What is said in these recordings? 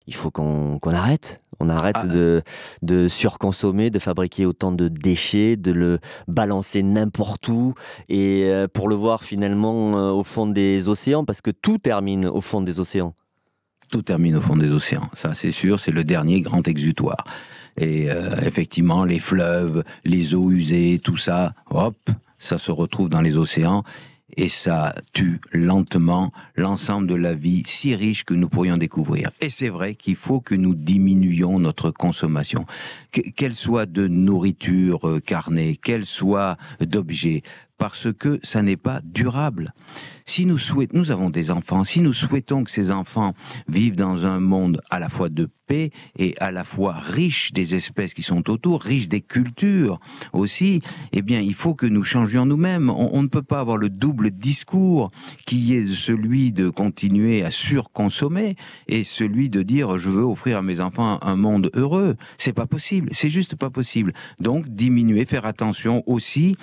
Il faut qu'on arrête. On arrête Ah, de surconsommer, de fabriquer autant de déchets, de le balancer n'importe où, et pour le voir finalement au fond des océans, parce que tout termine au fond des océans. tout termine au fond des océans, ça c'est sûr, c'est le dernier grand exutoire. Et effectivement, les fleuves, les eaux usées, tout ça, hop, ça se retrouve dans les océans. Et ça tue lentement l'ensemble de la vie si riche que nous pourrions découvrir. Et c'est vrai qu'il faut que nous diminuions notre consommation, qu'elle soit de nourriture carnée, qu'elle soit d'objets, parce que ça n'est pas durable. Si nous avons des enfants, si nous souhaitons que ces enfants vivent dans un monde à la fois de paix et à la fois riche des espèces qui sont autour, riche des cultures aussi, eh bien, il faut que nous changions nous-mêmes. On ne peut pas avoir le double discours qui est celui de continuer à surconsommer et celui de dire je veux offrir à mes enfants un monde heureux. C'est pas possible. C'est juste pas possible. Donc, diminuer, faire attention aussi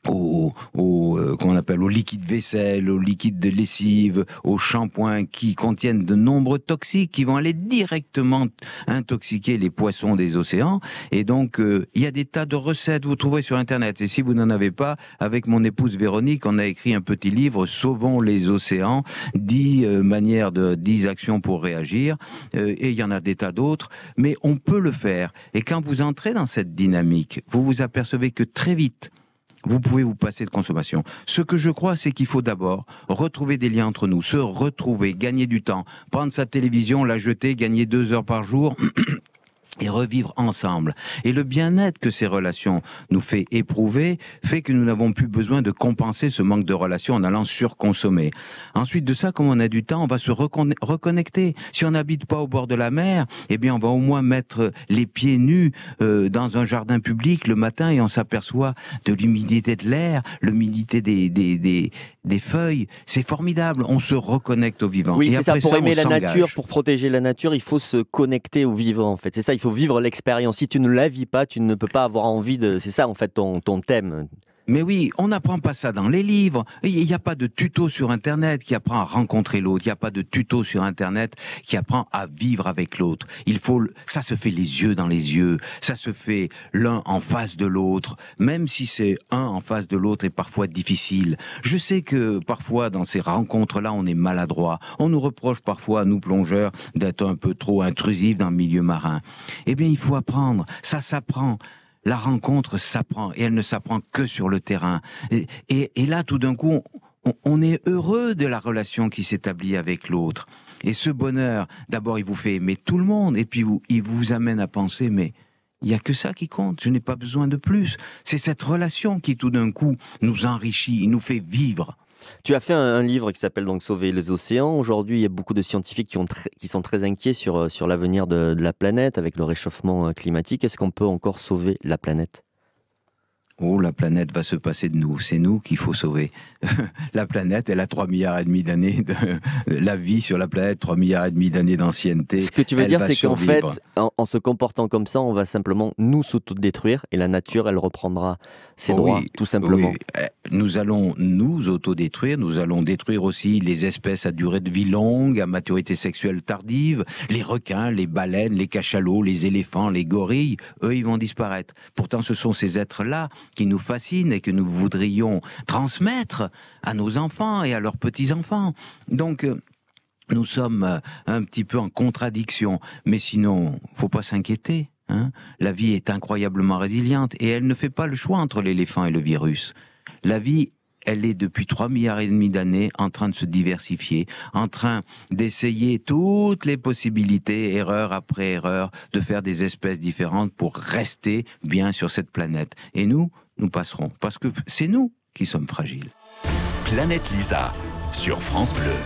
qu'on appelle au liquide vaisselle, au liquide de lessive, aux shampoings qui contiennent de nombreux toxiques qui vont aller directement intoxiquer les poissons des océans. Et donc, il y a des tas de recettes, vous trouverez sur Internet. Et si vous n'en avez pas, avec mon épouse Véronique, on a écrit un petit livre, Sauvons les océans, 10 actions pour réagir. Et il y en a des tas d'autres. Mais on peut le faire. Et quand vous entrez dans cette dynamique, vous vous apercevez que très vite, vous pouvez vous passer de consommation. Ce que je crois, c'est qu'il faut d'abord retrouver des liens entre nous, se retrouver, gagner du temps, prendre sa télévision, la jeter, gagner 2 heures par jour et revivre ensemble. Et le bien-être que ces relations nous fait éprouver fait que nous n'avons plus besoin de compenser ce manque de relations en allant surconsommer. Ensuite de ça, comme on a du temps, on va se reconnecter. Si on n'habite pas au bord de la mer, eh bien on va au moins mettre les pieds nus dans un jardin public le matin et on s'aperçoit de l'humidité de l'air, l'humidité des feuilles. C'est formidable. On se reconnecte au vivant. Oui, et c'est ça. après Pour aimer on la s'engage. nature, pour protéger la nature, il faut se connecter au vivant, en fait. C'est ça, il faut vivre l'expérience. Si tu ne la vis pas, tu ne peux pas avoir envie de... C'est ça, en fait, ton thème. Mais oui, on n'apprend pas ça dans les livres. Il n'y a pas de tuto sur Internet qui apprend à rencontrer l'autre. Il n'y a pas de tuto sur Internet qui apprend à vivre avec l'autre. Ça se fait les yeux dans les yeux. Ça se fait l'un en face de l'autre. Même si c'est un en face de l'autre est parfois difficile. Je sais que parfois dans ces rencontres-là, on est maladroit. On nous reproche parfois à nous plongeurs d'être un peu trop intrusifs dans le milieu marin. Eh bien, il faut apprendre. Ça s'apprend. La rencontre s'apprend, et elle ne s'apprend que sur le terrain. Et là, tout d'un coup, on est heureux de la relation qui s'établit avec l'autre. Et ce bonheur, d'abord, il vous fait aimer tout le monde, et puis il vous amène à penser, mais il n'y a que ça qui compte, je n'ai pas besoin de plus. C'est cette relation qui, tout d'un coup, nous enrichit, nous fait vivre. Tu as fait un livre qui s'appelle donc Sauver les océans. Aujourd'hui, il y a beaucoup de scientifiques qui sont très inquiets sur l'avenir de la planète avec le réchauffement climatique. Est-ce qu'on peut encore sauver la planète ? Oh, la planète va se passer de nous. C'est nous qu'il faut sauver. La planète, elle a 3,5 milliards d'années la vie sur la planète, 3,5 milliards d'années d'ancienneté. Ce que tu veux dire, c'est qu'en fait, survivre. en se comportant comme ça, on va simplement nous s'autodétruire et la nature, elle reprendra ses droits, tout simplement. Oui. Nous allons nous autodétruire, nous allons détruire aussi les espèces à durée de vie longue, à maturité sexuelle tardive, les requins, les baleines, les cachalots, les éléphants, les gorilles, eux, ils vont disparaître. Pourtant, ce sont ces êtres-là qui nous fascinent et que nous voudrions transmettre à nos enfants et à leurs petits-enfants. Donc, nous sommes un petit peu en contradiction, mais sinon, faut pas s'inquiéter. La vie est incroyablement résiliente et elle ne fait pas le choix entre l'éléphant et le virus. La vie, elle est depuis 3,5 milliards d'années en train de se diversifier, en train d'essayer toutes les possibilités, erreur après erreur, de faire des espèces différentes pour rester bien sur cette planète. Et nous passerons, parce que c'est nous qui sommes fragiles. Planète Lisa, sur France Bleu.